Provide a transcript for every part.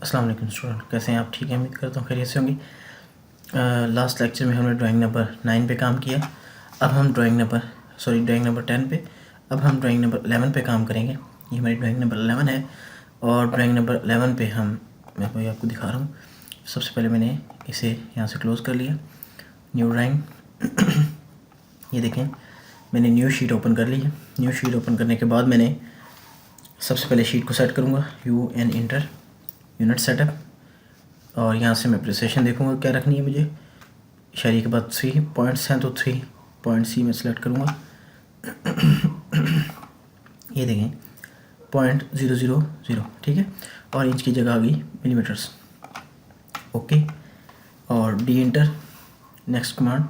अस्सलाम वालेकुम स्टूडेंट, कैसे हैं आप? ठीक है, उम्मीद करता हूँ खैरियत से होंगी। लास्ट लेक्चर में हमने ड्राइंग नंबर 9 पे काम किया। अब हम ड्राइंग नंबर 10 पे, अब हम ड्राइंग नंबर 11 पे काम करेंगे। ये हमारी ड्राइंग नंबर 11 है और ड्राइंग नंबर 11 पे मैं वही आपको दिखा रहा हूँ। सबसे पहले मैंने इसे यहाँ से क्लोज़ कर लिया, न्यू ड्राइंग। ये देखें, मैंने न्यू शीट ओपन कर ली है। न्यू शीट ओपन करने के बाद मैंने सबसे पहले शीट को सेट करूँगा, UN इंटर यूनिट सेटअप, और यहाँ से मैं प्रिसेशन देखूँगा क्या रखनी है मुझे। इशारे के बाद 3 पॉइंट्स हैं तो 3 पॉइंट सी में सेलेक्ट करूँगा। ये देखें 0.000, ठीक है, और इंच की जगह आ गई मिलीमीटर्स। ओके, और D inter. Next command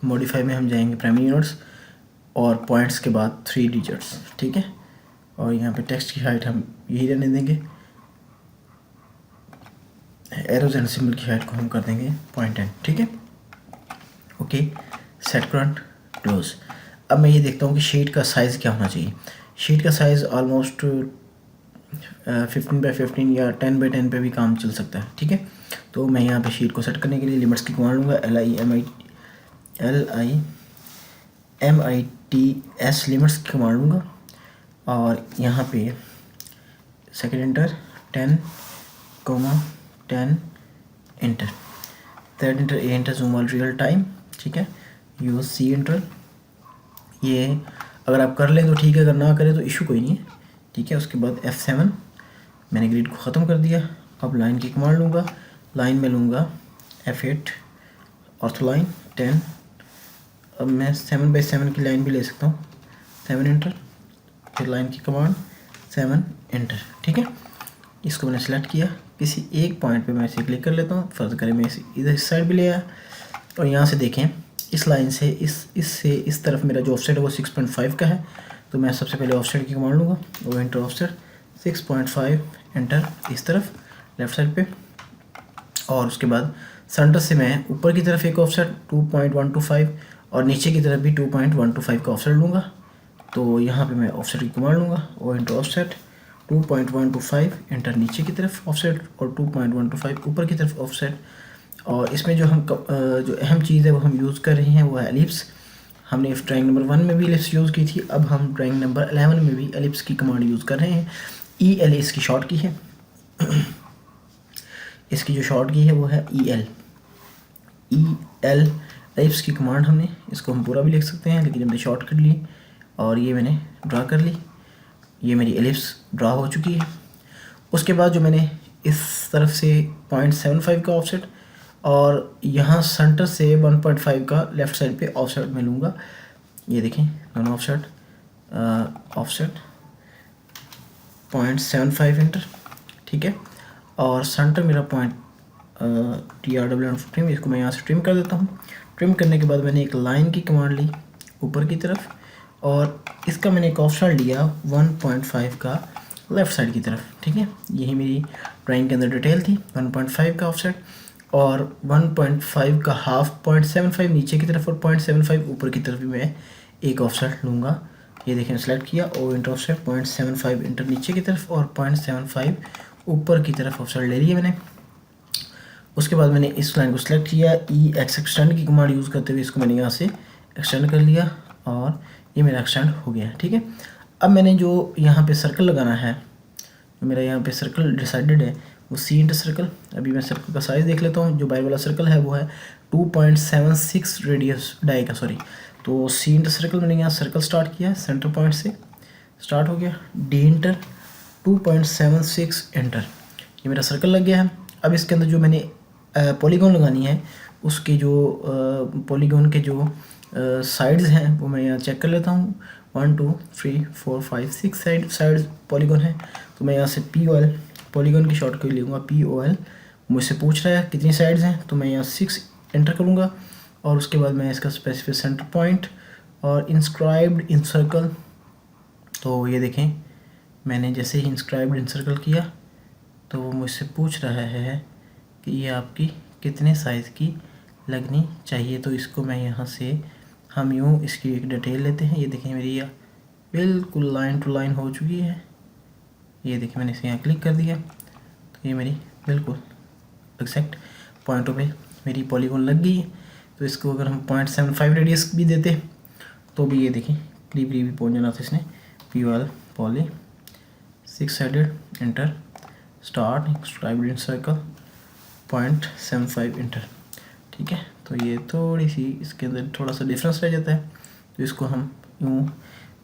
modify में हम जाएंगे प्राइमरी यूनिट्स और पॉइंट्स के बाद 3 डिजिट्स, ठीक है। और यहाँ पे टेक्स्ट की हाइट हम यही रहने देंगे, एरोज एंड सिंबल की हाइट को हम कर देंगे 0.10, ठीक है। Okay, set current close. अब मैं ये देखता हूँ कि शीट का साइज़ क्या होना चाहिए। शीट का साइज़ ऑलमोस्ट 15x15 या 10x10 पे भी काम चल सकता है, ठीक है। तो मैं यहाँ पे शीट को सेट करने के लिए लिमिट्स की कमांड लूँगा, LIMITS लिमिट्स की कमांड लूँगा, और यहाँ पे second inter 10, 10 inter, third inter A inter zoom all real time, ठीक है। Use C inter. ये अगर आप कर लें तो ठीक है, अगर ना करें तो इशू कोई नहीं है, ठीक है। उसके बाद F7, मैंने ग्रिड को ख़त्म कर दिया। अब लाइन की कमांड लूँगा, लाइन में लूँगा F8 ऑर्थोलाइन 10। अब मैं 7x7 की लाइन भी ले सकता हूँ, 7 इंटर, फिर लाइन की कमांड 7 इंटर, ठीक है। इसको मैंने सेलेक्ट किया, किसी एक पॉइंट पे मैं इसे क्लिक कर लेता हूँ। फ़र्ज़ करें मैं इसे इधर इस साइड भी ले आया, और यहाँ से देखें इस लाइन से इस तरफ मेरा जो ऑफसेट है वो 6.5 का है। तो मैं सबसे पहले ऑफसेट की कमांड लूँगा, वो इंटर ऑफसेट 6.5 इंटर इस तरफ लेफ़्ट साइड पे, और उसके बाद सेंटर से मैं ऊपर की तरफ एक ऑफसेट 2.125 और नीचे की तरफ भी 2.125 का ऑफसेट लूँगा। तो यहाँ पे मैं ऑफसेट की कमांड लूँगा, वो इंटर ऑफसेट 2.125 इंटर नीचे की तरफ ऑफसेट और 2.125 ऊपर की तरफ ऑफसेट। और इसमें जो अहम चीज़ है वो हम यूज़ कर रहे हैं वो है एलिप्स। हमने इस ड्राइंग नंबर 1 में भी एलिप्स यूज़ की थी, अब हम ड्राइंग नंबर 11 में भी एलिप्स की कमांड यूज़ कर रहे हैं। EL इसकी शॉर्ट की है। इसकी जो शॉर्ट की है वो है EL एलिप्स की कमांड हमने, इसको हम पूरा भी लिख सकते हैं, लेकिन हमने शॉर्ट कर ली और ये मैंने ड्रा कर ली। ये मेरी एलिप्स ड्रा हो चुकी है। उसके बाद जो मैंने इस तरफ से 0.75 का ऑफसेट और यहाँ सेंटर से 1.5 का लेफ़्ट साइड पे ऑफसेट में लूँगा। ये देखें दोनों ऑफसेट 0.75 इंटर, ठीक है। और सेंटर मेरा पॉइंट TRW15, इसको मैं यहाँ से ट्रिम कर देता हूँ। ट्रिम करने के बाद मैंने एक लाइन की कमांड ली ऊपर की तरफ, और इसका मैंने एक ऑफसेट लिया 1.5 का लेफ़्ट साइड की तरफ, ठीक है। यही मेरी ड्राइंग के अंदर डिटेल थी, 1.5 का ऑफसेट और 1.5 का हाफ 0.75 नीचे की तरफ और 0.75 ऊपर की तरफ भी मैं एक ऑफसेट लूँगा। ये देखें सेलेक्ट किया, और इंटर ऑफसेट 0.75 इंटर नीचे की तरफ और 0.75 ऊपर की तरफ ऑफसेट ले लिया मैंने। उसके बाद मैंने इस लाइन को सिलेक्ट किया, EX एक्सटेंड की कमांड यूज़ करते हुए इसको मैंने यहाँ से एक्सटेंड कर लिया, और ये मेरा एक्सटेंड हो गया, ठीक है। अब मैंने जो यहाँ पे सर्कल लगाना है, जो मेरा यहाँ पे सर्कल डिसाइडेड है वो C इंटर सर्कल। अभी मैं सर्कल का साइज़ देख लेता हूँ। जो बाहर वाला सर्कल है वो है 2.76 रेडियस डाई का, सॉरी। तो C इंटर सर्कल मैंने यहाँ सर्कल स्टार्ट किया है, सेंटर पॉइंट से स्टार्ट हो गया। D इंटर 2.76 इंटर, ये मेरा सर्कल लग गया है। अब इसके अंदर जो मैंने पॉलीगॉन लगानी है, उसके जो पॉलीगॉन के जो साइड्स हैं वो मैं यहाँ चेक कर लेता हूँ। 1 2 3 4 5 6 साइड्स पॉलीगॉन है। तो मैं यहाँ से POL पॉलीगॉन की शॉर्ट को लूँगा, POL। मुझसे पूछ रहा है कितनी साइड्स हैं, तो मैं यहाँ 6 एंटर करूँगा, और उसके बाद मैं इसका स्पेसिफिक सेंटर पॉइंट और इंस्क्राइब्ड इन सर्कल। तो ये देखें मैंने जैसे ही इंस्क्राइब्ड इन सर्कल किया तो वो मुझसे पूछ रहा है कि ये आपकी कितने साइज़ की लगनी चाहिए। तो इसको मैं यहाँ से हम यूँ इसकी एक डिटेल लेते हैं। ये देखें मेरी यह बिल्कुल लाइन टू लाइन हो चुकी है। ये देखिए मैंने इसे यहाँ क्लिक कर दिया तो ये मेरी बिल्कुल एग्जैक्ट पॉइंटों पे मेरी पॉलीगॉन लग गई है। तो इसको अगर हम 0.75 रेडियस भी देते तो भी ये देखिए करीब करीब पहुँच जाना था इसने। POL poly 6 sided inter start scribed in circle 0.75 inter. ठीक है, तो ये थोड़ी सी इसके अंदर थोड़ा सा डिफरेंस रह जाता है, तो इसको हम यूँ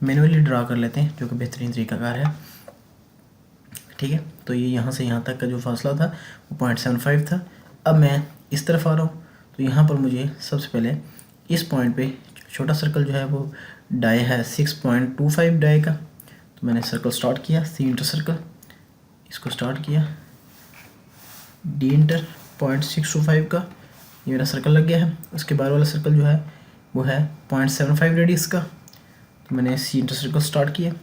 मैनुअली ड्रा कर लेते हैं, जो कि बेहतरीन तरीकाकार है। ठीक है, तो ये यहाँ से यहाँ तक का जो फासला था वो 0.75 था। अब मैं इस तरफ आ रहा हूँ, तो यहाँ पर मुझे सबसे पहले इस पॉइंट पे छोटा सर्कल जो है वो डाई है 6.25 डाई का, तो मैंने सर्कल स्टार्ट किया, सी इंटर सर्कल, इसको स्टार्ट किया, डी इंटर 0.625 का, ये मेरा सर्कल लग गया है। उसके बाद वाला सर्कल जो है वो है 0.75 रेडियस का, तो मैंने सी इंटर सर्कल स्टार्ट किया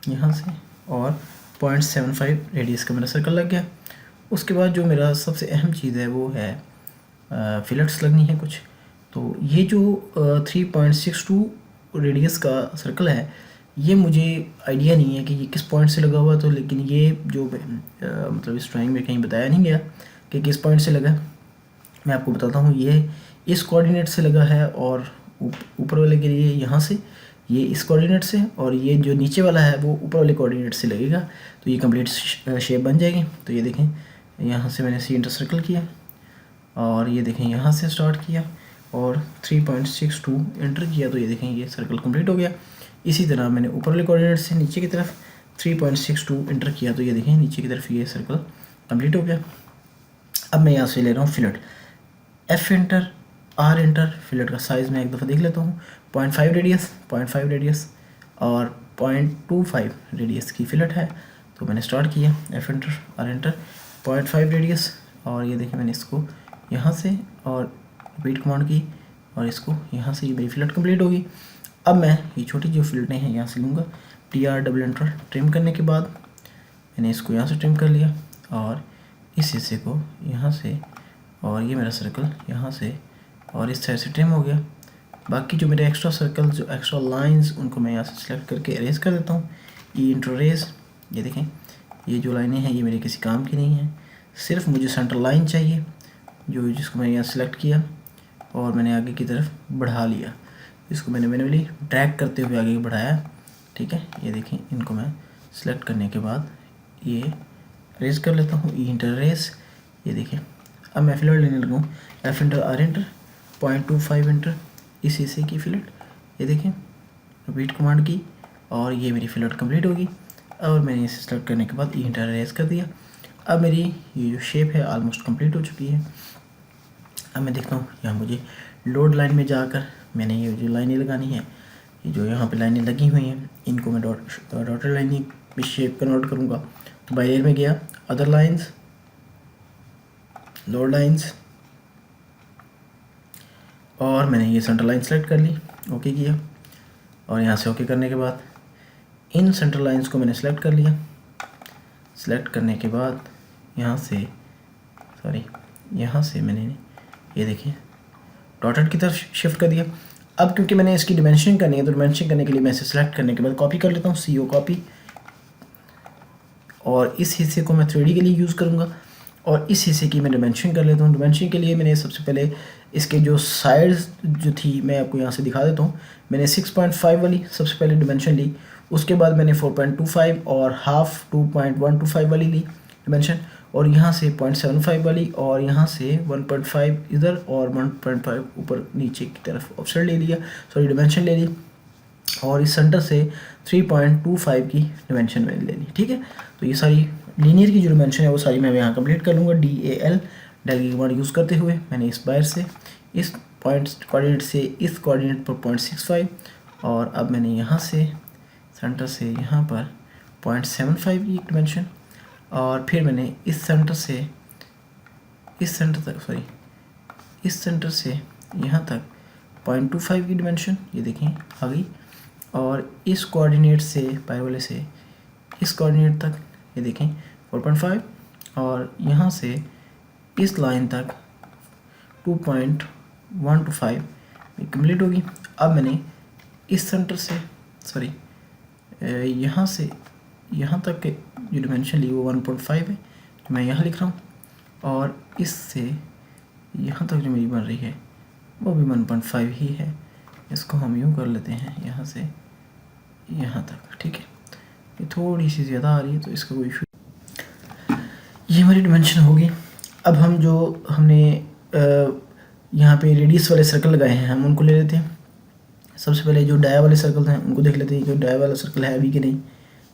यहाँ से और 0.75 रेडियस का मेरा सर्कल लग गया। उसके बाद जो मेरा सबसे अहम चीज़ है वो है फिलेट्स लगनी है कुछ। तो ये जो 3.62 रेडियस का सर्कल है, ये मुझे आइडिया नहीं है कि ये किस पॉइंट से लगा हुआ, तो लेकिन ये जो मतलब इस ड्राइंग में कहीं बताया नहीं गया कि किस पॉइंट से लगा। मैं आपको बताता हूँ, ये इस कोऑर्डिनेट से लगा है और ऊपर वाले के लिए यहाँ से, ये इस कोऑर्डिनेट से, और ये जो नीचे वाला है वो ऊपर वाले कोऑर्डिनेट से लगेगा, तो ये कंप्लीट शेप बन जाएगी। तो ये देखें यहाँ से मैंने सी इंटर सर्कल किया और ये देखें यहाँ से स्टार्ट किया और 3.62 एंटर किया, तो ये देखें ये सर्कल कंप्लीट हो गया। इसी तरह मैंने ऊपर वाले कोऑर्डिनेट से नीचे की तरफ 3.62 एंटर किया, तो ये देखें नीचे की तरफ ये सर्कल कंप्लीट हो गया। अब मैं यहाँ से ले रहा हूँ fillet, F inter R inter, fillet का साइज़ मैं एक दफ़ा देख लेता हूँ, 0.5 रेडियस और 0.25 रेडियस की फिलेट है। तो मैंने स्टार्ट किया, F inter R inter 0.5 radius, और ये देखिए मैंने इसको यहाँ से और रिपीट कमांड की और इसको यहाँ से, ये मेरी फिलेट कंप्लीट होगी। अब मैं ये छोटी जो फिलेटें हैं यहाँ से लूँगा, TR डबल इंटर, ट्रिम करने के बाद मैंने इसको यहाँ से ट्रिम कर लिया और इस हिस्से को यहाँ से, और ये मेरा सर्कल यहाँ से और इस साइड से ट्रिम हो गया। बाकी जो मेरे एक्स्ट्रा सर्कल, जो एक्स्ट्रा लाइंस, उनको मैं यहाँ से सिलेक्ट करके इरेज कर देता हूँ, ई इंटर इरेज। ये देखें ये जो लाइनें हैं ये मेरे किसी काम की नहीं है, सिर्फ मुझे सेंटर लाइन चाहिए, जिसको मैंने यहाँ सेलेक्ट किया और मैंने आगे की तरफ बढ़ा लिया। इसको मैंने मैन्युअली ड्रैग करते हुए आगे बढ़ाया। ठीक है, ये देखें इनको मैं सेलेक्ट करने के बाद ये रेज कर लेता हूँ, ई इंटर रेज। ये देखें अब मैं फिलेट लेने लगूँ, F inter R inter 0.25 inter, इस हिस्से की फिलेट, ये देखें रिपीट कमांड की और ये मेरी फिलेट कंप्लीट होगी। और मैंने इसे सेलेक्ट करने के बाद ई इंटर रेज कर दिया। अब मेरी ये जो शेप है ऑलमोस्ट कंप्लीट हो चुकी है। अब मैं देखता हूँ यहाँ मुझे लोड लाइन में जाकर मैंने ये जो लाइनें लगानी है, ये जो यहाँ पे लाइनें लगी हुई हैं, इनको मैं डॉटेड लाइन में शेप कन्वर्ट करूँगा। तो बाई लेयर में गया, अदर लाइन्स, लोड लाइन्स, और मैंने ये सेंटर लाइन सेलेक्ट कर ली, ओके किया, और यहाँ से ओके करने के बाद इन सेंटर लाइन्स को मैंने सेलेक्ट कर लिया। सेलेक्ट करने के बाद यहाँ से मैंने ये देखिए डॉटेड की तरफ शिफ्ट कर दिया। अब क्योंकि मैंने इसकी डिमेंशनिंग करनी है, तो डिमेंशनिंग करने के लिए मैं इसे सेलेक्ट करने के बाद कॉपी कर लेता हूँ, CO कॉपी, और इस हिस्से को मैं 3D के लिए यूज़ करूँगा और इस हिस्से की मैं डिमेंशनिंग कर लेता हूँ। डिमेंशनिंग के लिए मैंने सबसे पहले इसके जो साइड्स जो थी मैं आपको यहाँ से दिखा देता हूँ। मैंने 6.5 वाली सबसे पहले डिमेंशन ली, उसके बाद मैंने 4.25 और हाफ 2.125 वाली ली डिमेंशन, और यहाँ से 0.75 वाली, और यहाँ से 1.5 इधर और 1.5 ऊपर नीचे की तरफ ऑफसेट ले लिया, सॉरी डिमेंशन ले ली, और इस सेंटर से 3.25 की डिमेंशन मैंने ले ली। ठीक है, तो ये सारी लीनियर की जो डिमेंशन है वो सारी मैं यहाँ कंप्लीट कर लूँगा। DAL डेल की कमांड यूज़ करते हुए मैंने इस बायर से इस पॉइंट कोऑर्डिनेट से इस कोऑर्डिनेट पर 0.65, और अब मैंने यहाँ से सेंटर से यहाँ पर 0.75 की डिमेंशन, और फिर मैंने इस सेंटर से इस सेंटर से यहाँ तक 0.25 की डिमेंशन, ये देखें आ गई, और इस कोऑर्डिनेट से बायर वाले से इस कोऑर्डिनेट तक ये देखें 4.5, और यहाँ से इस लाइन तक 2.125 कंप्लीट होगी। अब मैंने इस सेंटर से यहाँ से यहाँ तक के जो डिमेंशन ली वो 1.5 है, जो मैं यहाँ लिख रहा हूँ, और इससे यहाँ तक जो मेरी बन रही है वो भी 1.5 ही है। इसको हम यूँ कर लेते हैं यहाँ से यहाँ तक, ठीक है। ये थोड़ी सी ज़्यादा आ रही है तो इसका कोई इशू। ये हमारी डिमेंशन होगी। अब हम जो हमने यहाँ पे रेडियस वाले सर्कल लगाए हैं हम उनको ले लेते हैं। सबसे पहले जो डाया वाले सर्कल हैं उनको देख लेते हैं कि डाया वाला सर्कल है भी कि नहीं।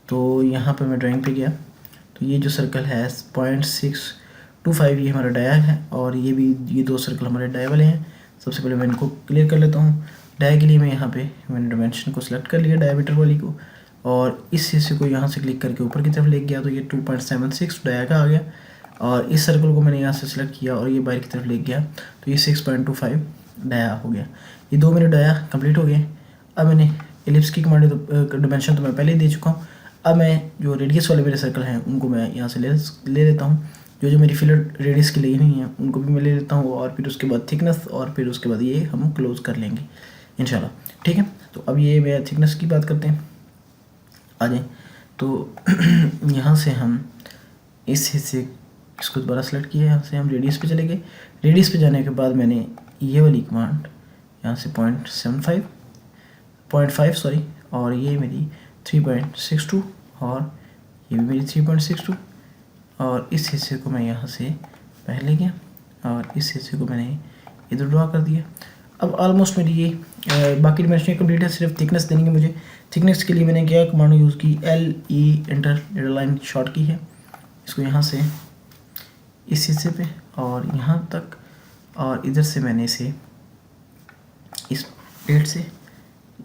तो यहाँ पर मैं ड्राइंग पे गया तो ये जो सर्कल है 0.625 ये हमारा डाया है, और ये दो सर्कल हमारे डाया वाले हैं। सबसे पहले मैं इनको क्लियर कर लेता हूँ। डाया के लिए मैं यहाँ पे मैंने डायमेंशन को सिलेक्ट कर लिया डायमीटर वाली को, और इस हिस्से को यहाँ से क्लिक करके ऊपर की तरफ ले गया तो ये 2.76 डाया का आ गया। और इस सर्कल को मैंने यहाँ से सिलेक्ट किया और ये बाहर की तरफ ले गया तो ये 6.25 डाया हो गया। ये दो मेरे डाया कंप्लीट हो गए। अब मैंने एलिप्स की कमांड डायमेंशन तो मैं पहले ही दे चुका हूँ। अब मैं जो रेडियस वाले मेरे सर्कल हैं उनको मैं यहाँ से ले लेता हूँ। जो मेरी फिलर रेडियस की लगी हुई हैं उनको भी मैं ले लेता हूँ, और फिर उसके बाद थिकनेस, और फिर उसके बाद ये हम क्लोज़ कर लेंगे इंशाल्लाह, ठीक है। तो अब ये मैं थिकनेस की बात करते हैं, आ जाए। तो यहाँ से हम इस हिस्से इसको दोबारा सेलेक्ट किया, यहाँ से हम रेडियस पे चले गए। रेडियस पे जाने के बाद मैंने ये वाली कमांड यहाँ से 0.5 सॉरी, और ये मेरी 3.62, और ये भी मेरी 3.62, और इस हिस्से को मैं यहाँ से पहले गया और इस हिस्से को मैंने इधर ड्रा कर दिया। अब ऑलमोस्ट मेरी ये बाकी डिमेंशन कंप्लीट है, सिर्फ थिकनेस देनी है मुझे। थिकनेस के लिए मैंने क्या कमांड यूज़ की, LE एंटर लाइन शॉर्ट की है। इसको यहाँ से इस हिस्से पे और यहाँ तक, और इधर से मैंने इसे इस प्लेट से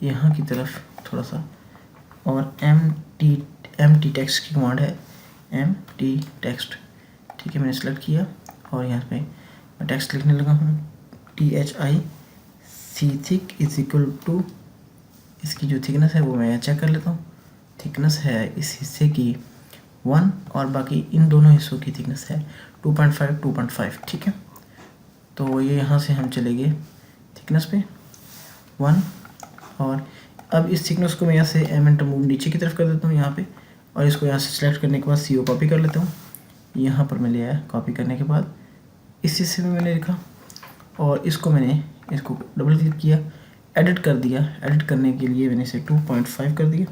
यहाँ की तरफ थोड़ा सा, और MT टेक्स्ट की कमांड है, MT टेक्स्ट, ठीक है। मैंने सेलेक्ट किया और यहाँ पे मैं टेक्स्ट लिखने लगा हूँ, THIC thick is equal to, इसकी जो थिकनेस है वो मैं चेक कर लेता हूँ। थिकनेस है इस हिस्से की 1 और बाकी इन दोनों हिस्सों की थिकनेस है 2.5, ठीक है। तो ये यहाँ से हम चले गए थिकनेस पे 1, और अब इस थिकनेस को मैं यहाँ से M एंटर मूव नीचे की तरफ कर देता हूँ यहाँ पे, और इसको यहाँ से सेलेक्ट करने के बाद CO कॉपी कर लेता हूँ। यहाँ पर मैं ले आया, कॉपी करने के बाद इस हिस्से में मैंने लिखा, और इसको मैंने इसको डबल क्लिक किया, एडिट कर दिया। एडिट करने के लिए मैंने इसे 2.5 कर दिया,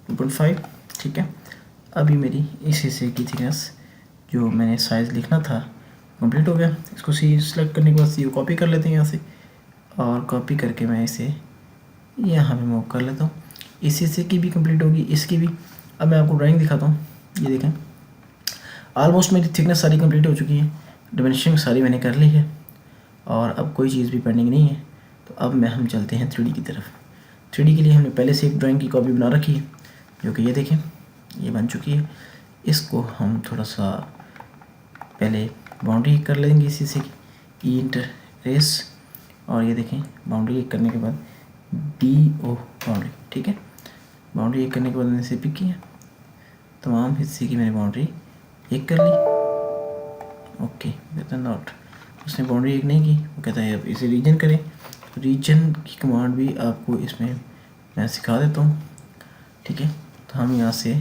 2.5, ठीक है। अभी मेरी इस हिस्से की थिकनेस जो मैंने साइज़ लिखना था कंप्लीट हो गया। इसको सेलेक्ट करने के बाद CO कॉपी कर लेते हैं यहाँ से, और कॉपी करके मैं इसे यहाँ पे मूव कर लेता हूँ। इस हिस्से की भी कंप्लीट होगी, इसकी भी। अब मैं आपको ड्राइंग दिखाता हूँ, ये देखें ऑलमोस्ट मेरी थिकनेस सारी कंप्लीट हो चुकी है, डायमेंशनिंग सारी मैंने कर ली है, और अब कोई चीज़ भी पेंडिंग नहीं है। तो अब हम चलते हैं 3D की तरफ। 3D के लिए हमने पहले से एक ड्राइंग की कॉपी बना रखी है, जो कि ये देखें ये बन चुकी है। इसको हम थोड़ा सा पहले बाउंड्री कर लेंगे इसी से की इंटर रेस, और ये देखें बाउंड्री करने के बाद DO बाउंड्री, ठीक है। बाउंड्री करने के बाद मैंने इसे पिक किया, तमाम हिस्से की मैंने बाउंड्री एक कर ली। ओके, कहता है नॉट, उसने बाउंड्री एक नहीं की, वो कहता है अब इसे रीजन करें। तो रीजन की कमांड भी आपको इसमें मैं सिखा देता हूँ, ठीक है। तो हम यहाँ से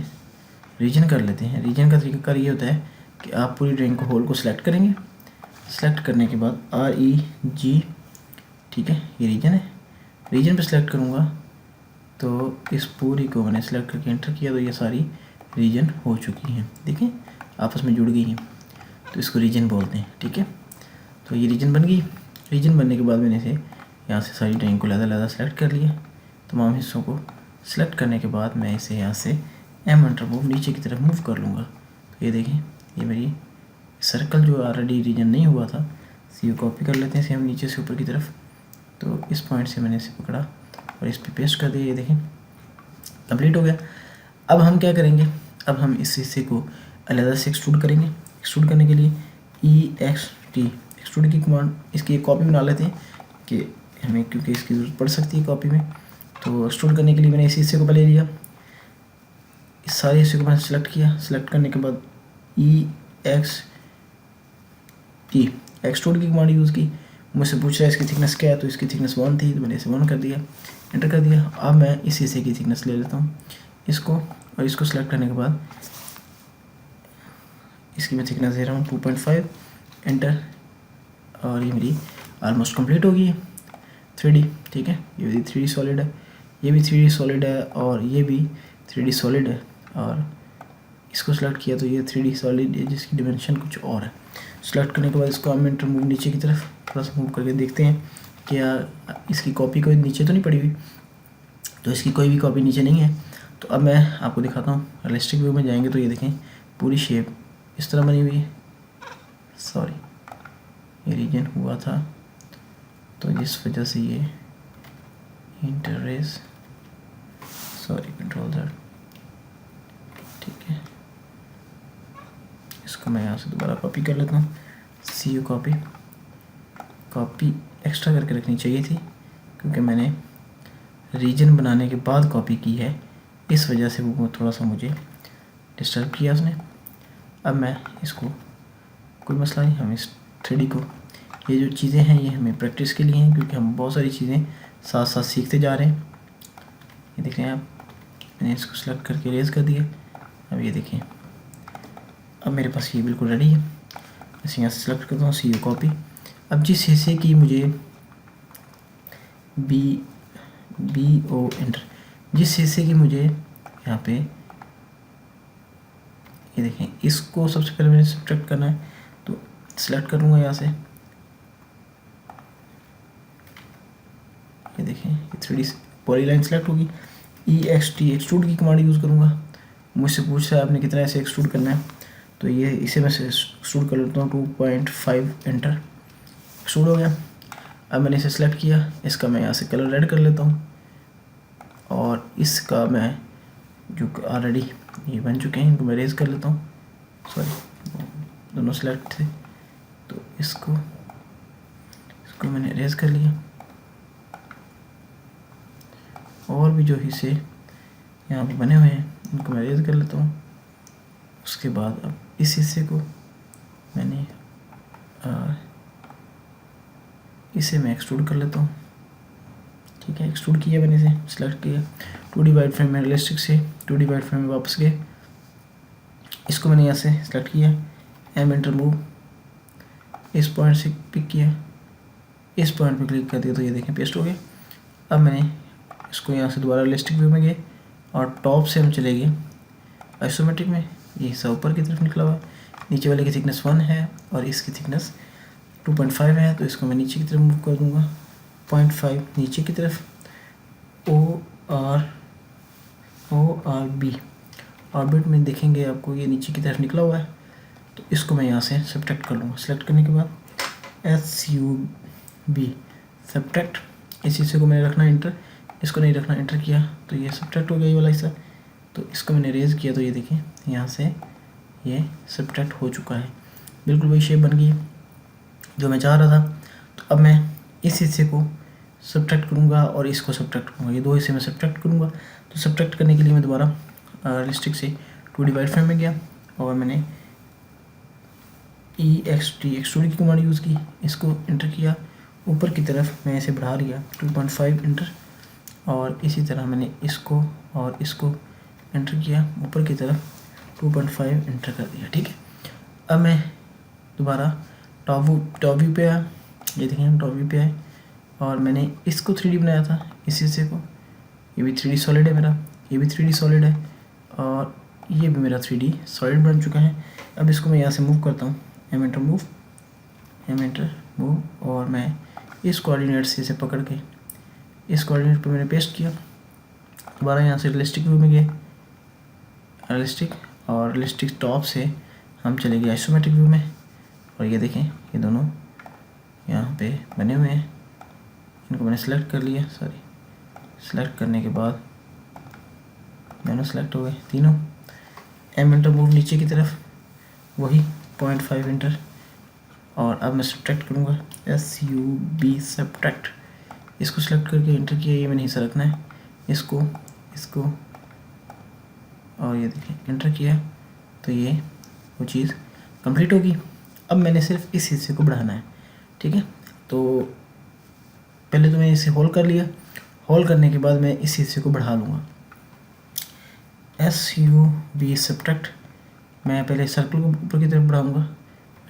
रीजन कर लेते हैं। रीजन का तरीका ये होता है कि आप पूरी ड्राइंग को होल को सिलेक्ट करेंगे। सेलेक्ट करने के बाद REG, ठीक है, ये रीजन है। रीजन पे सिलेक्ट करूँगा तो इस पूरी को मैंने सेलेक्ट करके एंटर किया तो ये सारी रीजन हो चुकी हैं, देखें आपस में जुड़ गई हैं। तो इसको रीजन बोलते हैं, ठीक है। तो ये रीजन बन गई। रीजन बनने के बाद मैंने इसे यहाँ से सारी ड्राइंग को लहदा सेलेक्ट कर लिया, तमाम हिस्सों को सेलेक्ट करने के बाद मैं इसे यहाँ से M एंटर मूव नीचे की तरफ मूव कर लूँगा। तो ये देखें ये मेरी सर्कल जो ऑलरेडी रीजन नहीं हुआ था, CO कॉपी कर लेते हैं इसे हम नीचे से ऊपर की तरफ। तो इस पॉइंट से मैंने इसे पकड़ा और इस पर पेस्ट कर दिया, ये देखें कंप्लीट हो गया। अब हम क्या करेंगे, अब हम इस हिस्से को अलग से एक्सट्रूड करेंगे। एक्सट्रूड करने के लिए EXT एक्सट्रूड की कमांड, इसकी एक कॉपी बना लेते हैं कि हमें, क्योंकि इसकी ज़रूरत पड़ सकती है कॉपी में। तो एक्सट्रूड करने के लिए मैंने इस हिस्से को पहले लिया, इस सारे हिस्से को मैंने सेलेक्ट किया। सेलेक्ट करने के बाद EXT एक्सट्रूड की कमांड यूज़ की। मुझसे पूछ रहा है इसकी थिकनेस क्या है, तो इसकी थिकनेस 1 थी तो मैंने इसे 1 कर दिया, एंटर कर दिया। अब मैं इस हिस्से की थिकनेस ले लेता हूँ, इसको और इसको सेलेक्ट करने के बाद इसकी मैं थिकनेस दे रहा हूँ 2.5, एंटर। और ये मेरी ऑलमोस्ट कंप्लीट होगी 3D, ठीक है। ये भी 3D सॉलिड है, ये भी 3D सॉलिड है, और ये भी 3D सॉलिड है। और इसको सेलेक्ट किया तो ये 3D सॉलिड है जिसकी डिमेंशन कुछ और है। सेलेक्ट करने के बाद इसको हम इंटर मूव नीचे की तरफ थोड़ा सा मूव करके देखते हैं क्या इसकी कॉपी कोई नीचे तो नहीं पड़ी हुई। तो इसकी कोई भी कॉपी नीचे नहीं है। तो अब मैं आपको दिखाता हूँ। रियलिस्टिक व्यू में जाएंगे तो ये देखें पूरी शेप इस तरह बनी हुई है। सॉरी, ये रीजन हुआ था तो जिस वजह से ये इंटररेज, सॉरी कंट्रोल Z, ठीक है। इसको मैं यहाँ से दोबारा कॉपी कर लेता हूँ। CU कॉपी एक्स्ट्रा करके रखनी चाहिए थी क्योंकि मैंने रीजन बनाने के बाद कॉपी की है, इस वजह से वो थोड़ा सा मुझे डिस्टर्ब किया उसने। अब मैं इसको, कोई मसला नहीं, हम इस 3D को, ये जो चीज़ें हैं ये हमें प्रैक्टिस के लिए हैं क्योंकि हम बहुत सारी चीज़ें साथ साथ सीखते जा रहे हैं। ये देख रहे हैं आप, मैंने इसको सेलेक्ट करके रेज कर दिया। अब ये देखें, अब मेरे पास ये बिल्कुल रेडी है। इसे यहाँ से सेलेक्ट करता हूँ, CU कॉपी। अब जिस हिस्से की मुझे BO एंटर, जिस हिस्से की मुझे यहाँ पे, ये देखें, इसको सबसे पहले मैंने सब्ट्रैक्ट करना है तो सेलेक्ट करूँगा यहाँ से। ये देखें, ये 3D पॉलीलाइन सेलेक्ट होगी। EXT एक्सट्रूड की कमांड यूज़ करूँगा। मुझसे पूछ रहा है आपने कितना ऐसे एक्सट्रूड करना है, तो ये इसे मैं एक्सट्रूड कर लेता हूँ 2.5, एंटर। एक्सट्रूड हो गया। अब मैंने इसे सेलेक्ट किया, इसका मैं यहाँ से कलर ऐड कर लेता हूँ और इसका मैं जो ऑलरेडी ये बन चुके हैं इनको मैं रेज कर लेता हूँ। सॉरी, दोनों सेलेक्ट थे तो इसको मैंने रेज कर लिया। और भी जो हिस्से यहाँ पे बने हुए हैं इनको मैं रेज कर लेता हूँ। उसके बाद अब इस हिस्से को मैंने इसे मैं एक्सट्रूड कर लेता हूँ, ठीक है। एक्सट्रूड किया मैंने, इसे सेलेक्ट किया, 2D वाइड फ्रेम में रियलिस्टिक से 2D वाइड फ्रेम में वापस गए। इसको मैंने यहाँ से सेलेक्ट किया, M एंटर मूव, इस पॉइंट से पिक किया, इस पॉइंट पे क्लिक कर दिया तो ये देखें पेस्ट हो गया। अब मैंने इसको यहाँ से दोबारा रियलिस्टिक व्यू में गए और टॉप से हम चले गए आइसोमेट्रिक में। ये हिस्सा ऊपर की तरफ निकला हुआ है, नीचे वाले की थिकनेस 1 है और इसकी थिकनेस 2.5 है, तो इसको मैं नीचे की तरफ मूव कर दूंगा 0.5 नीचे की तरफ। ORB ऑर्बिट में देखेंगे आपको ये नीचे की तरफ निकला हुआ है, तो इसको मैं यहाँ से सब्ट्रैक्ट कर लूँगा। सेलेक्ट करने के बाद SUB सब्ट्रैक्ट, इस हिस्से को मैंने रखना इंटर, इसको नहीं रखना, इंटर किया तो ये सब्ट्रैक्ट हो गया ये वाला हिस्सा। तो इसको मैंने रेज किया तो ये देखिए यहाँ से ये सब्ट्रैक्ट हो चुका है, बिल्कुल वही शेप बन गई जो मैं चाह रहा था। तो अब मैं इस हिस्से को सब्ट्रैक्ट करूँगा और इसको सब्ट्रैक्ट करूँगा, ये दो हिस्से में सब्ट्रैक्ट करूँगा। तो सब्ट्रैक्ट करने के लिए मैं दोबारा रियलिस्टिक से 2D वाइड फ्रेम में गया और मैंने EXT एक्सट्रूड की कमांड यूज़ की, इसको इंटर किया, ऊपर की तरफ मैं इसे बढ़ा लिया 2.5 इंटर, और इसी तरह मैंने इसको और इसको एंटर किया, ऊपर की तरफ 2.5 एंटर कर दिया, ठीक है। अब मैं दोबारा टॉप व्यू पे आया, ये देखिए हम टॉप व्यू पे आए और मैंने इसको 3D बनाया था, इस हिस्से को, ये भी 3D सॉलिड है मेरा, ये भी 3D सॉलिड है और ये भी मेरा 3D सॉलिड बन चुका है। अब इसको मैं यहाँ से मूव करता हूँ, M एंटर मूव, और मैं इस कोऑर्डिनेट से इसे पकड़ के इस कोऑर्डिनेट पे मैंने पेस्ट किया। दोबारा यहाँ से रियलिस्टिक व्यू में गए, रियलिस्टिक टॉप से हम चले गए आइसोमेट्रिक व्यू में, और ये देखें ये दोनों यहाँ पे बने हुए हैं, इनको मैंने सेलेक्ट कर लिया। सेलेक्ट करने के बाद दोनों सेलेक्ट हो गए तीनों। M एंटर मूव नीचे की तरफ, वही 0.5 एंटर, और अब मैं सब्ट्रैक्ट करूँगा SUB सब्ट्रैक्ट, इसको सेलेक्ट करके एंटर किया, ये मैंने हिस्सा रखना है, इसको और ये देखिए एंटर किया तो ये वो चीज़ कंप्लीट होगी। अब मैंने सिर्फ इस हिस्से को बढ़ाना है, ठीक है। तो पहले तो मैंने इसे होल्ड कर लिया, होल्ड करने के बाद मैं इस हिस्से को बढ़ा लूँगा। SUV सब्ट्रैक्ट, मैं पहले सर्कल को ऊपर की तरफ बढ़ाऊँगा,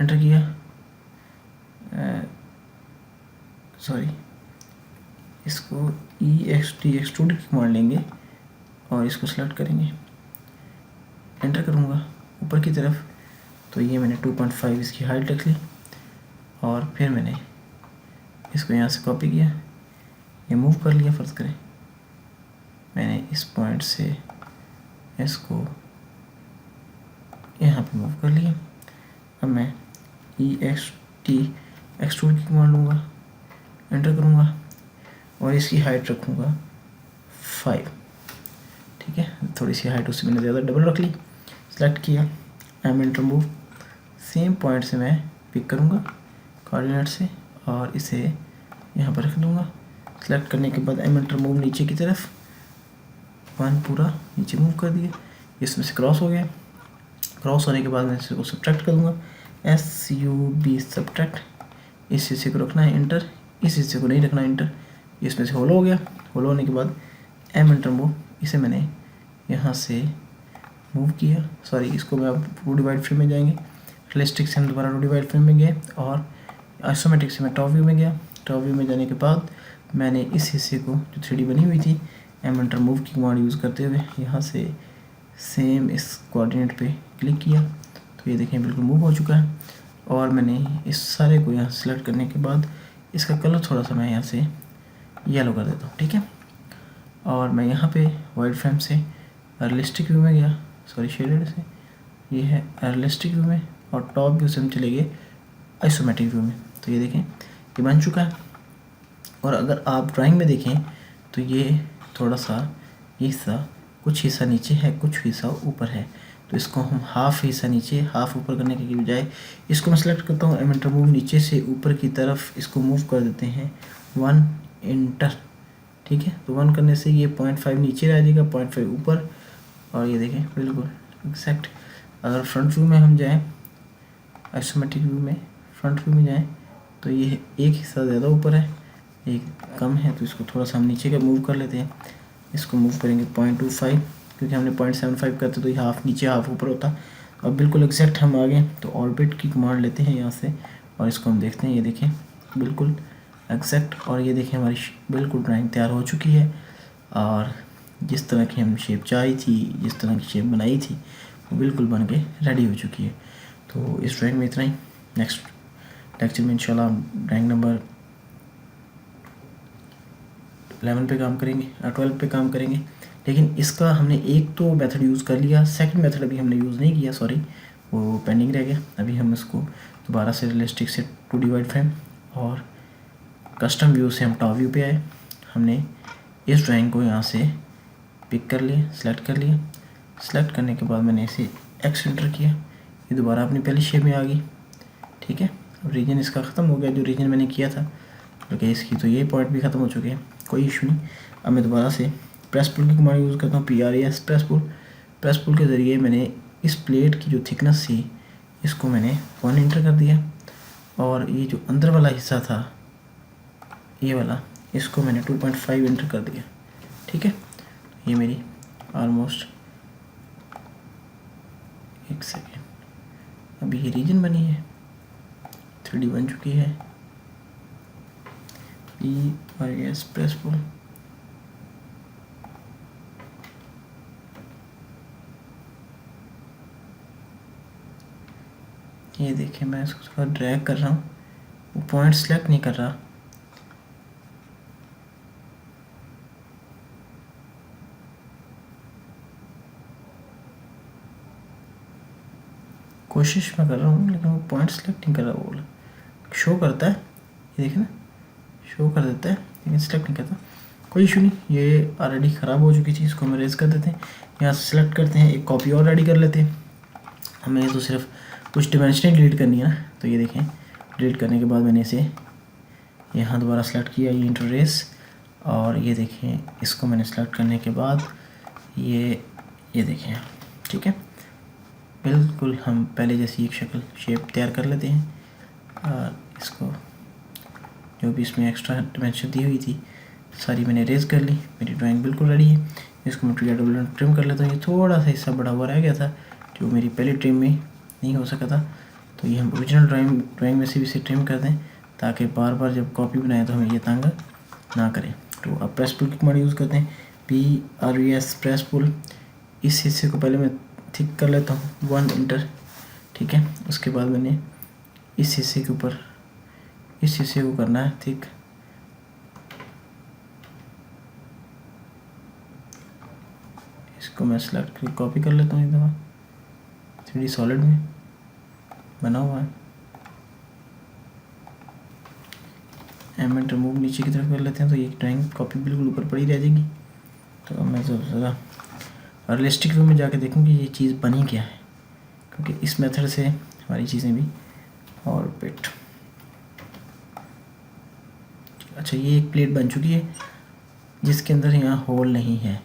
एंटर किया, सॉरी इसको EXT एक्सट्रूड की कमांड लेंगे और इसको सेलेक्ट करेंगे, एंटर करूँगा ऊपर की तरफ, तो ये मैंने 2.5 इसकी हाइट रख ली और फिर मैंने इसको यहाँ से कॉपी किया, ये मूव कर लिया। फ़र्ज़ करें मैंने इस पॉइंट से इसको यहाँ पे मूव कर लिया। अब मैं EXT एक्सट्रूड की कमांड लूँगा, एंटर करूँगा और इसकी हाइट रखूँगा 5, ठीक है। थोड़ी सी हाइट उससे मैंने ज़्यादा डबल रख ली, सेलेक्ट किया, एंटर मूव, सेम पॉइंट से मैं पिक करूँगा कोऑर्डिनेट से और इसे यहाँ पर रख दूँगा। सेलेक्ट करने के बाद एंटर मूव नीचे की तरफ, 1 पूरा नीचे मूव कर दिया, इसमें से क्रॉस हो गया। क्रॉस होने के बाद मैं इसको सब्ट्रैक्ट कर दूँगा, SUB सब्ट्रैक्ट, इस हिस्से को रखना है इंटर, इस हिस्से को नहीं रखना इंटर, इसमें से होल हो गया। होल होने के बाद एंटर मूव, इसे मैंने यहाँ से मूव किया, सॉरी इसको मैं अब टू डिवाइड फ्रेम में जाएंगे, रियलिस्टिक से हम दोबारा टू डिवाइड फ्रेम में गए और आइसोमेट्रिक से मैं टॉप व्यू में गया। टॉप व्यू में जाने के बाद मैंने इस हिस्से को जो 3D बनी हुई थी एंटर मूव की कमांड यूज़ करते हुए यहाँ से सेम इस कोऑर्डिनेट पे क्लिक किया, तो ये देखें बिल्कुल मूव हो चुका है। और मैंने इस सारे को यहाँ सेलेक्ट करने के बाद इसका कलर थोड़ा सा मैं यहाँ से येलो कर देता हूँ, ठीक है। और मैं यहाँ पे वाइड फ्रेम से रियलिस्टिक व्यू में गया, सॉरी शेडेड से, ये है रियलिस्टिक व्यू में, और टॉप व्यू से हम चले गए आइसोमेट्रिक व्यू में। तो ये देखें ये बन चुका है। और अगर आप ड्राइंग में देखें तो ये थोड़ा सा ये हिस्सा, कुछ हिस्सा नीचे है, कुछ हिस्सा ऊपर है, तो इसको हम हाफ हिस्सा नीचे हाफ ऊपर करने के बजाय इसको मैं सेलेक्ट करता हूँ, एंटर मूव, नीचे से ऊपर की तरफ इसको मूव कर देते हैं 1 एंटर, ठीक है। तो 1 करने से ये 0.5 नीचे रह जाएगा, 0.5 ऊपर, और ये देखें बिल्कुल एग्जैक्ट। अगर फ्रंट व्यू में हम जाएं, आइसोमेट्रिक व्यू में फ्रंट व्यू में जाएं, तो ये एक हिस्सा ज़्यादा ऊपर है, एक कम है, तो इसको थोड़ा सा हम नीचे का मूव कर लेते हैं। इसको मूव करेंगे 0.25, क्योंकि हमने 0.75 करते तो ये हाफ नीचे हाफ ऊपर होता। अब बिल्कुल एग्जैक्ट हम आ गए, तो ऑर्बिट की कमांड लेते हैं यहाँ से और इसको हम देखते हैं, ये देखें बिल्कुल एग्जैक्ट। और ये देखें हमारी बिल्कुल ड्राइंग तैयार हो चुकी है और जिस तरह की हम शेप चाहिए थी, जिस तरह की शेप बनाई थी, वो बिल्कुल बन के रेडी हो चुकी है। तो इस ड्राइंग में इतना ही। नेक्स्ट लेक्चर में इंशाल्लाह ड्राइंग नंबर 11 पे काम करेंगे, 12 पे काम करेंगे। लेकिन इसका हमने एक तो मेथड यूज़ कर लिया, सेकंड मेथड अभी हमने यूज़ नहीं किया, सॉरी वो पेंडिंग रह गया। अभी हम इसको दोबारा से रियलिस्टिक से टू डिवाइड फ्रेम और कस्टम व्यू से हम टॉप व्यू पे आए। हमने इस ड्राइंग को यहाँ से पिक कर लिया, सेलेक्ट कर लिया। सेलेक्ट करने के बाद मैंने इसे एक्स एंटर किया, ये दोबारा अपनी पहली शेप में आ गई, ठीक है। अब रीजन इसका ख़त्म हो गया, जो रीजन मैंने किया था, बल्कि इसकी तो ये पॉइंट भी ख़त्म हो चुके हैं, कोई इशू नहीं। अब मैं दोबारा से प्रेस पुल की कमांड यूज़ करता हूँ, PRES प्रेस पुल। प्रेस पुल के ज़रिए मैंने इस प्लेट की जो थिकनेस थी इसको मैंने 1 एंटर कर दिया, और ये जो अंदर वाला हिस्सा था ये वाला, इसको मैंने 2.5 एंटर कर दिया, ठीक है। ये मेरी ऑलमोस्ट, एक सेकेंड, अभी ये रीजन बनी है, 3D बन चुकी है। PRES प्रेस पुल, ये देखिए मैं इसको थोड़ा ड्रैग कर रहा हूँ, वो पॉइंट सेलेक्ट नहीं कर रहा। कोशिश मैं कर रहा हूँ लेकिन वो पॉइंट सेलेक्ट नहीं कर रहा। वो शो करता है, ये देखें ना, शो कर देता है लेकिन सेलेक्ट नहीं करता। कोई इशू नहीं, ये ऑलरेडी ख़राब हो चुकी थी, इसको हम रेज कर देते हैं। यहाँ से सेलेक्ट करते हैं, एक कॉपी और रेडी कर लेते हैं। हमें तो सिर्फ कुछ डिमेंशनें डिलीट करनी है ना, तो ये देखें डिलीट करने के बाद मैंने इसे यहाँ दोबारा सेलेक्ट किया, ये इंटररेस, और ये देखें इसको मैंने सेलेक्ट करने के बाद ये देखें, ठीक है। बिल्कुल हम पहले जैसी एक शक्ल शेप तैयार कर लेते हैं, और इसको जो भी इसमें एक्स्ट्रा डिमेंशन दी हुई थी सारी मैंने रेज कर ली। मेरी ड्राइंग बिल्कुल रेडी है। इसको मैं ट्रिम कर लेता हूँ। ये थोड़ा सा हिस्सा बड़ा हुआ रह गया था जो मेरी पहली ट्रिम में नहीं हो सका था, तो ये हम ओरिजिनल ड्राइंग में से भी इसे ट्रिम कर दें ताकि बार बार जब कॉपी बनाए तो हमें ये तंग ना करें। तो अब प्रेस पुल की कमांड यूज़ करते हैं, PRES प्रेस पुल। इस हिस्से को पहले मैं थिक कर लेता हूँ 1 इंटर, ठीक है। उसके बाद मैंने इस हिस्से के ऊपर इस हिस्से को करना है थिक। इसको मैं सेलेक्ट करके कॉपी कर लेता हूँ एक दफ़ा, 3D सॉलिड में बना हुआ है। एमेंट रिमूव नीचे की तरफ कर लेते हैं तो ये ड्राइंग कॉपी बिल्कुल ऊपर पड़ी रह जाएगी। तो अब मैं ज़रा रियलिस्टिक व्यू में जाके देखूँगी ये चीज़ बनी क्या है, क्योंकि इस मेथड से हमारी चीज़ें भी और पिट। अच्छा, ये एक प्लेट बन चुकी है जिसके अंदर यहाँ होल नहीं है,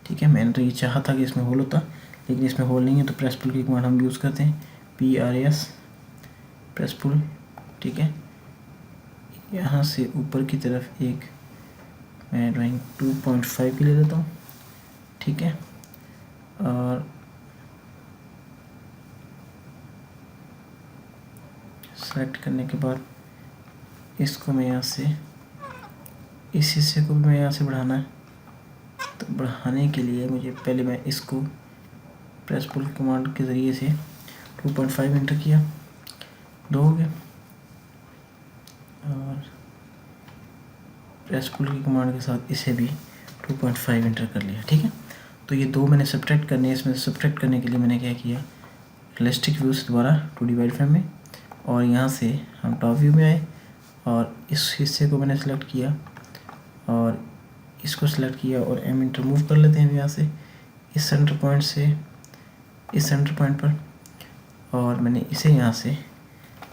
ठीक है। मैंने तो ये चाहा था कि इसमें होल होता, लेकिन इसमें होल नहीं है। तो प्रेस पुल की कमांड हम यूज़ करते हैं, PRES प्रेस पुल, ठीक है। यहाँ से ऊपर की तरफ एक मैं ड्राइंग 2.5 की ले लेता हूँ, ठीक है। और सेलेक्ट करने के बाद इसको मैं यहाँ से इस हिस्से को भी मैं यहाँ से बढ़ाना है। तो बढ़ाने के लिए मुझे पहले मैं इसको प्रेस पुल कमांड के ज़रिए से 2.5 इंटर किया, 2 हो गए। और प्रेस पुल की कमांड के साथ इसे भी 2.5 इंटर कर लिया, ठीक है। तो ये 2 मैंने सब्ट्रैक्ट करने हैं। इसमें सब्ट्रैक्ट करने के लिए मैंने क्या किया, रियलिस्टिक व्यू से दोबारा 2D वाइड फ्रेम में, और यहाँ से हम टॉप व्यू में आए और इस हिस्से को मैंने सेलेक्ट किया और इसको सेलेक्ट किया और एमेंट रिमूव कर लेते हैं यहाँ से, इस सेंटर पॉइंट से इस सेंटर पॉइंट पर, और मैंने इसे यहाँ से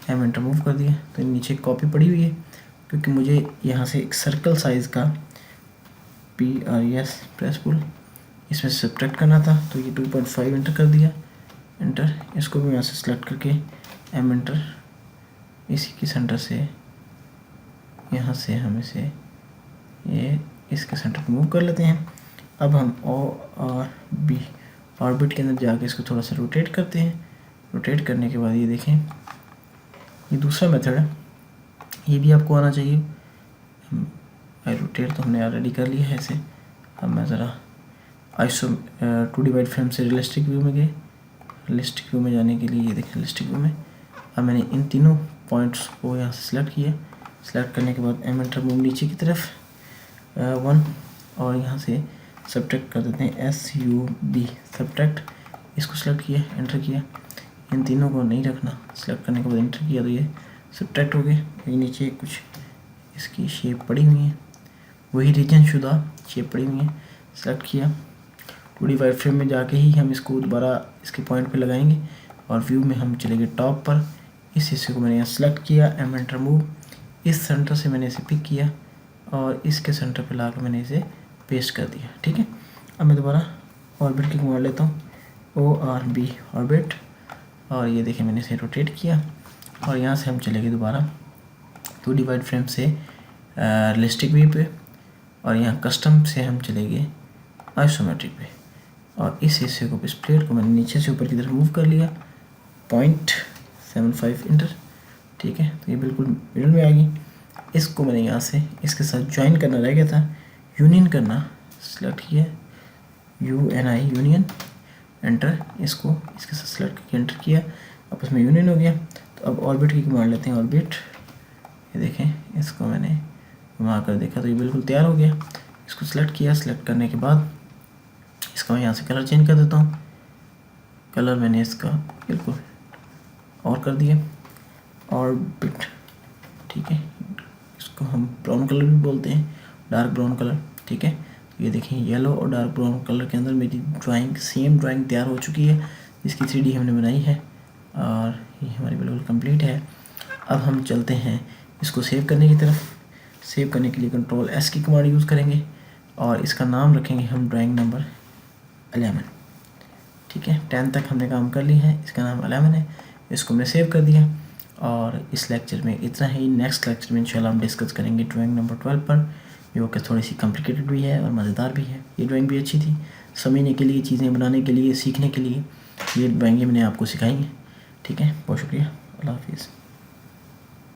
एमेंट रिमूव कर दिया। तो नीचे कॉपी पड़ी हुई है क्योंकि मुझे यहाँ से एक सर्कल साइज़ का PRES प्रेस पुल इसमें सब्ट्रैक्ट करना था। तो ये 2.5 इंटर कर दिया, इंटर। इसको भी यहाँ से सेलेक्ट करके एमेंटर इसी की सेंटर से यहाँ से हम इसे ये इसके सेंटर पर मूव कर लेते हैं। अब हम ORB ऑर्बिट के अंदर जाके इसको थोड़ा सा रोटेट करते हैं। रोटेट करने के बाद ये देखें, ये दूसरा मेथड है, ये भी आपको आना चाहिए। रोटेट तो हमने ऑलरेडी कर लिया है इसे। अब मैं ज़रा आइसो 2D वाइड फ्रेम से रियलिस्टिक व्यू में गए। रियलिस्टिक व्यू में जाने के लिए ये देखें, रियलिस्टिक व्यू में अब मैंने इन तीनों पॉइंट्स को यहाँ से सिलेक्ट किया। सिलेक्ट करने के बाद एमेंटर मूव नीचे की तरफ 1 और यहाँ से सब्ट्रैक्ट कर देते हैं, SUB सब्ट्रैक्ट। इसको सिलेक्ट किया, एंटर किया। इन तीनों को नहीं रखना, सिलेक्ट करने के बाद एंटर किया तो ये सब्ट्रैक्ट हो गए। लेकिन नीचे कुछ इसकी शेप पड़ी हुई है, वही रीजन शुदा शेप पड़ी हुई है। सेलेक्ट किया, 2D वाइड फ्रेम में जाके ही हम इसको दोबारा इसके पॉइंट पे लगाएंगे और व्यू में हम चलेंगे टॉप पर। इस हिस्से को मैंने यहाँ सेलेक्ट किया, एमेंटर मूव, इस सेंटर से मैंने इसे पिक किया और इसके सेंटर पे ला कर मैंने इसे पेस्ट कर दिया, ठीक है। अब मैं दोबारा ऑर्बिट की कमांड लेता हूँ, ORB ऑर्बिट, और ये देखें मैंने इसे रोटेट किया और यहाँ से हम चलेंगे दोबारा 2D वाइड फ्रेम से रियलिस्टिक व्यू पे, और यहाँ कस्टम से हम चलेंगे आइसोमेट्रिक पे। और इस हिस्से को, इस प्लेट को मैंने नीचे से ऊपर की तरफ मूव कर लिया, 0.75 इंटर, ठीक है। तो ये बिल्कुल मिडल में आ गई। इसको मैंने यहाँ से इसके साथ ज्वाइन करना रह गया था, यूनियन करना, सेलेक्ट किया UNI यूनियन, एंटर। इसको इसके साथ सेलेक्ट करके एंटर किया, आपस में यूनियन हो गया। तो अब ऑर्बिट की कमांड लेते हैं, ऑर्बिट। ये देखें, इसको मैंने घुमा कर देखा तो ये बिल्कुल तैयार हो गया। इसको सेलेक्ट किया, सेलेक्ट करने के बाद इसका मैं यहाँ से कलर चेंज कर देता हूँ। कलर मैंने इसका बिल्कुल और कर दिया, ऑर्बिट, ठीक है। इसको हम ब्राउन कलर भी बोलते हैं, डार्क ब्राउन कलर, ठीक है। तो ये देखें, येलो और डार्क ब्राउन कलर के अंदर मेरी ड्राइंग, सेम ड्राइंग तैयार हो चुकी है, जिसकी 3D हमने बनाई है और ये हमारी बिल्कुल कंप्लीट है। अब हम चलते हैं इसको सेव करने की तरफ। सेव करने के लिए Ctrl+S की कमांड यूज़ करेंगे और इसका नाम रखेंगे हम ड्राइंग नंबर 11, ठीक है। 10 तक हमने काम कर लिया है, इसका नाम 11 है। इसको हमने सेव कर दिया और इस लेक्चर में इतना ही। नेक्स्ट लेक्चर में इंशाल्लाह हम डिस्कस करेंगे ड्राइंग नंबर 12 पर। ये वो थोड़ी सी कॉम्प्लिकेटेड भी है और मज़ेदार भी है। ये ड्राइंग भी अच्छी थी, समझने के लिए, चीज़ें बनाने के लिए, सीखने के लिए ये ड्राइंगें मैंने आपको सिखाई हैं। ठीक है, बहुत शुक्रिया, अल्लाह हाफिज़।